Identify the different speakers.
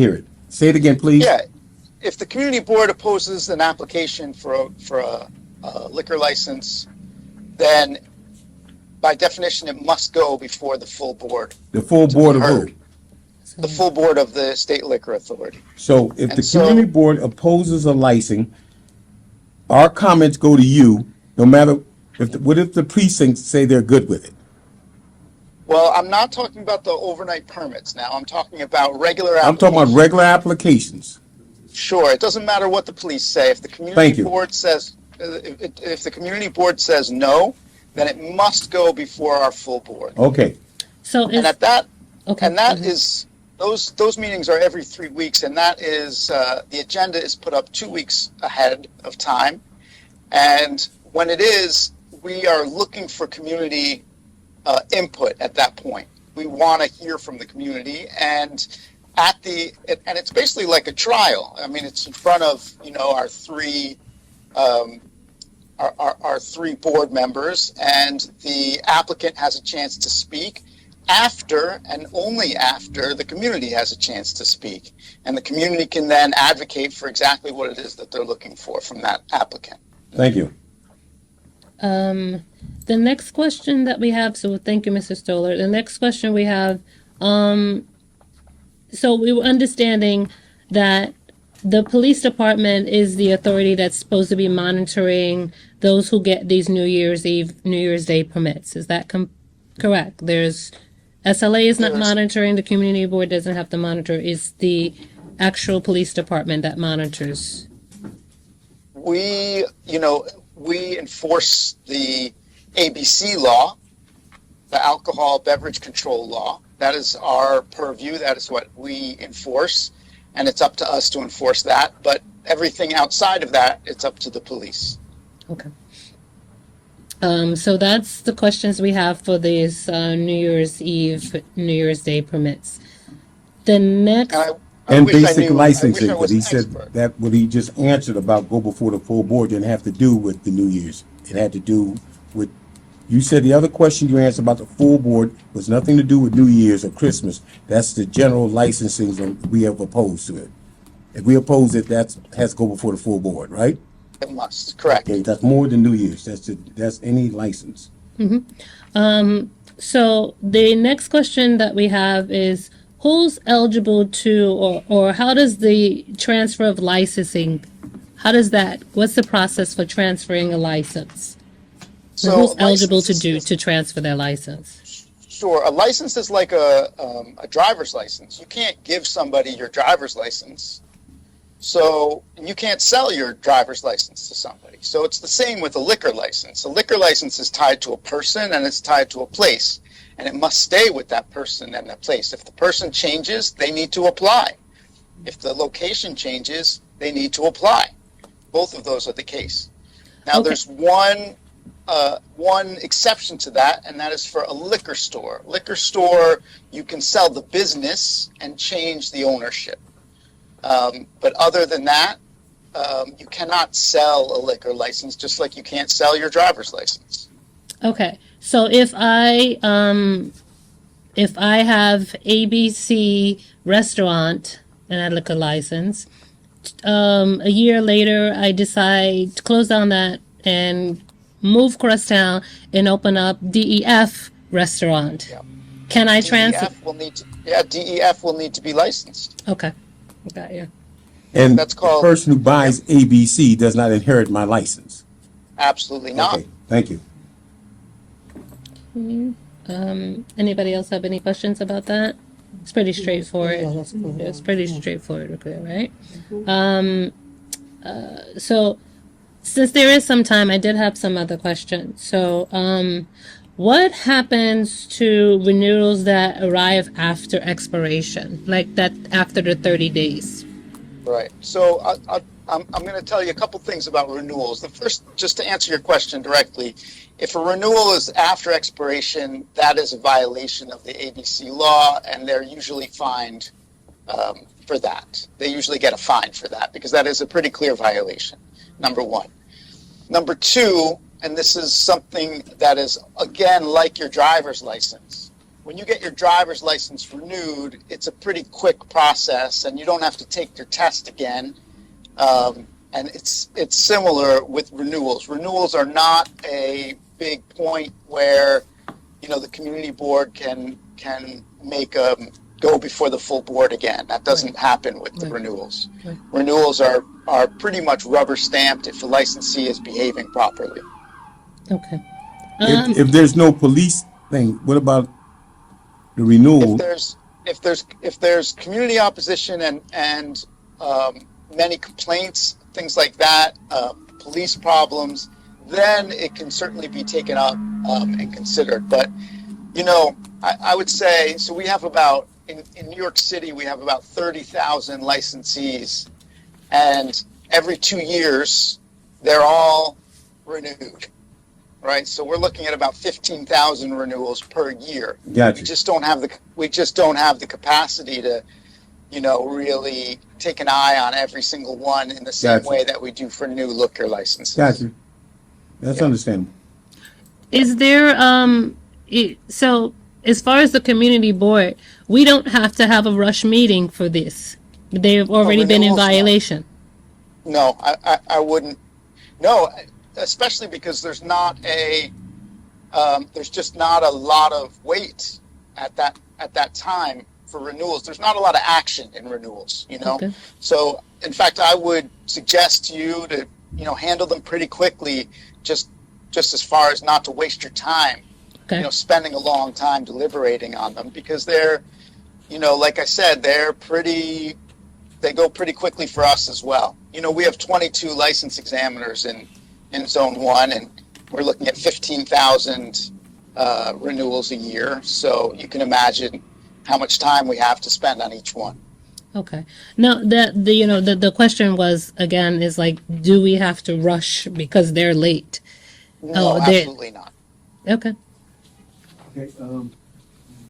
Speaker 1: Hear it. Say it again, please.
Speaker 2: Yeah, if the community board opposes an application for a liquor license, then by definition it must go before the full board.
Speaker 1: The full board of who?
Speaker 2: The full board of the State Liquor Authority.
Speaker 1: So if the community board opposes a license, our comments go to you, no matter what if the precincts say they're good with it?
Speaker 2: Well, I'm not talking about the overnight permits now. I'm talking about regular applications.
Speaker 1: I'm talking about regular applications.
Speaker 2: Sure, it doesn't matter what the police say. If the community board says, if the community board says no, then it must go before our full board.
Speaker 1: Okay.
Speaker 3: So
Speaker 2: and at that, okay, and that is those meetings are every 3 weeks, and that is the agenda is put up 2 weeks ahead of time, and when it is, we are looking for community input at that point. We want to hear from the community, and it's basically like a trial. I mean, it's in front of our three board members, and the applicant has a chance to speak after and only after the community has a chance to speak, and the community can then advocate for exactly what it is that they're looking for from that applicant.
Speaker 1: Thank you.
Speaker 3: The next question that we have, so thank you, Mr. Stoller. The next question we have, so we were understanding that the police department is the authority that's supposed to be monitoring those who get these New Year's Day permits. Is that correct? SLA is not monitoring, the community board doesn't have to monitor. It's the actual police department that monitors.
Speaker 2: We enforce the ABC law, the alcohol beverage control law. That is our purview. That is what we enforce, and it's up to us to enforce that. But everything outside of that, it's up to the police.
Speaker 3: Okay. So that's the questions we have for these New Year's Eve, New Year's Day permits. The next...
Speaker 1: And basic licensing, but he said that what he just answered about go before the full board didn't have to do with the New Year's. It had to do with, you said the other question you answered about the full board was nothing to do with New Year's or Christmas. That's the general licensing that we have opposed to it. If we oppose it, that has to go before the full board, right?
Speaker 2: It must, correct.
Speaker 1: Okay, that's more than New Year's. That's any license.
Speaker 3: Mm-hmm. So the next question that we have is, who's eligible to, or how does the transfer of licensing, what's the process for transferring a license? So who's eligible to transfer their license?
Speaker 2: Sure, a license is like a driver's license. You can't give somebody your driver's license. So you can't sell your driver's license to somebody. So it's the same with a liquor license. A liquor license is tied to a person and it's tied to a place. And it must stay with that person and that place. If the person changes, they need to apply. If the location changes, they need to apply. Both of those are the case. Now, there's one exception to that, and that is for a liquor store. Liquor store, you can sell the business and change the ownership. But other than that, you cannot sell a liquor license, just like you can't sell your driver's license.
Speaker 3: Okay, so if I have ABC restaurant and I liquor license, a year later I decide to close down that and move across town and open up DEF restaurant. Yeah. Can I transfer?
Speaker 2: DEF will need to be licensed.
Speaker 3: Okay, got you.
Speaker 1: And that's called, the person who buys ABC does not inherit my license.
Speaker 2: Absolutely not.
Speaker 1: Okay, thank you.
Speaker 3: Anybody else have any questions about that? It's pretty straightforward. It's pretty straightforward, right? So since there is some time, I did have some other questions. So what happens to renewals that arrive after expiration, like that after the 30 days?
Speaker 2: Right. So I'm going to tell you a couple things about renewals. The first, just to answer your question directly, if a renewal is after expiration, that is a violation of the ABC law, and they're usually fined for that. They usually get a fine for that because that is a pretty clear violation, number one. Number two, and this is something that is, again, like your driver's license, when you get your driver's license renewed, it's a pretty quick process, and you don't have to take your test again. And it's similar with renewals. Renewals are not a big point where, you know, the community board can make go before the full board again. That doesn't happen with the renewals.
Speaker 3: Right.
Speaker 2: Renewals are pretty much rubber stamped if the licensee is behaving properly.
Speaker 3: Okay.
Speaker 1: If there's no police thing, what about the renewal?
Speaker 2: If there's community opposition and many complaints, things like that, police problems, then it can certainly be taken up and considered. But, you know, I would say, so we have about, in New York City, we have about 30,000 licensees, and every 2 years, they're all renewed, right? So we're looking at about 15,000 renewals per year.
Speaker 1: Gotcha.
Speaker 2: We just don't have the capacity to, you know, really take an eye on every single one in the same
Speaker 1: Gotcha.
Speaker 2: way that we do for new liquor licenses.
Speaker 1: Gotcha. That's understandable.
Speaker 3: Is there, so as far as the community board, we don't have to have a rush meeting for this. They've already been in
Speaker 2: renewals, no.
Speaker 3: violation.
Speaker 2: No, I wouldn't. No, especially because there's just not a lot of weight at that time for renewals. There's not a lot of action in renewals, you know?
Speaker 3: Okay.
Speaker 2: So, in fact, I would suggest to you to, you know, handle them pretty quickly, just as far as not to waste your time,
Speaker 3: Okay.
Speaker 2: you know, spending a long time deliberating on them, because they're, you know, like I said, they go pretty quickly for us as well. You know, we have 22 license examiners in Zone 1, and we're looking at 15,000 renewals a year. So you can imagine how much time we have to spend on each one.
Speaker 3: Okay. No, the question was, again, is like, do we have to rush because they're late?
Speaker 2: No, absolutely not.
Speaker 3: Okay.
Speaker 1: Okay,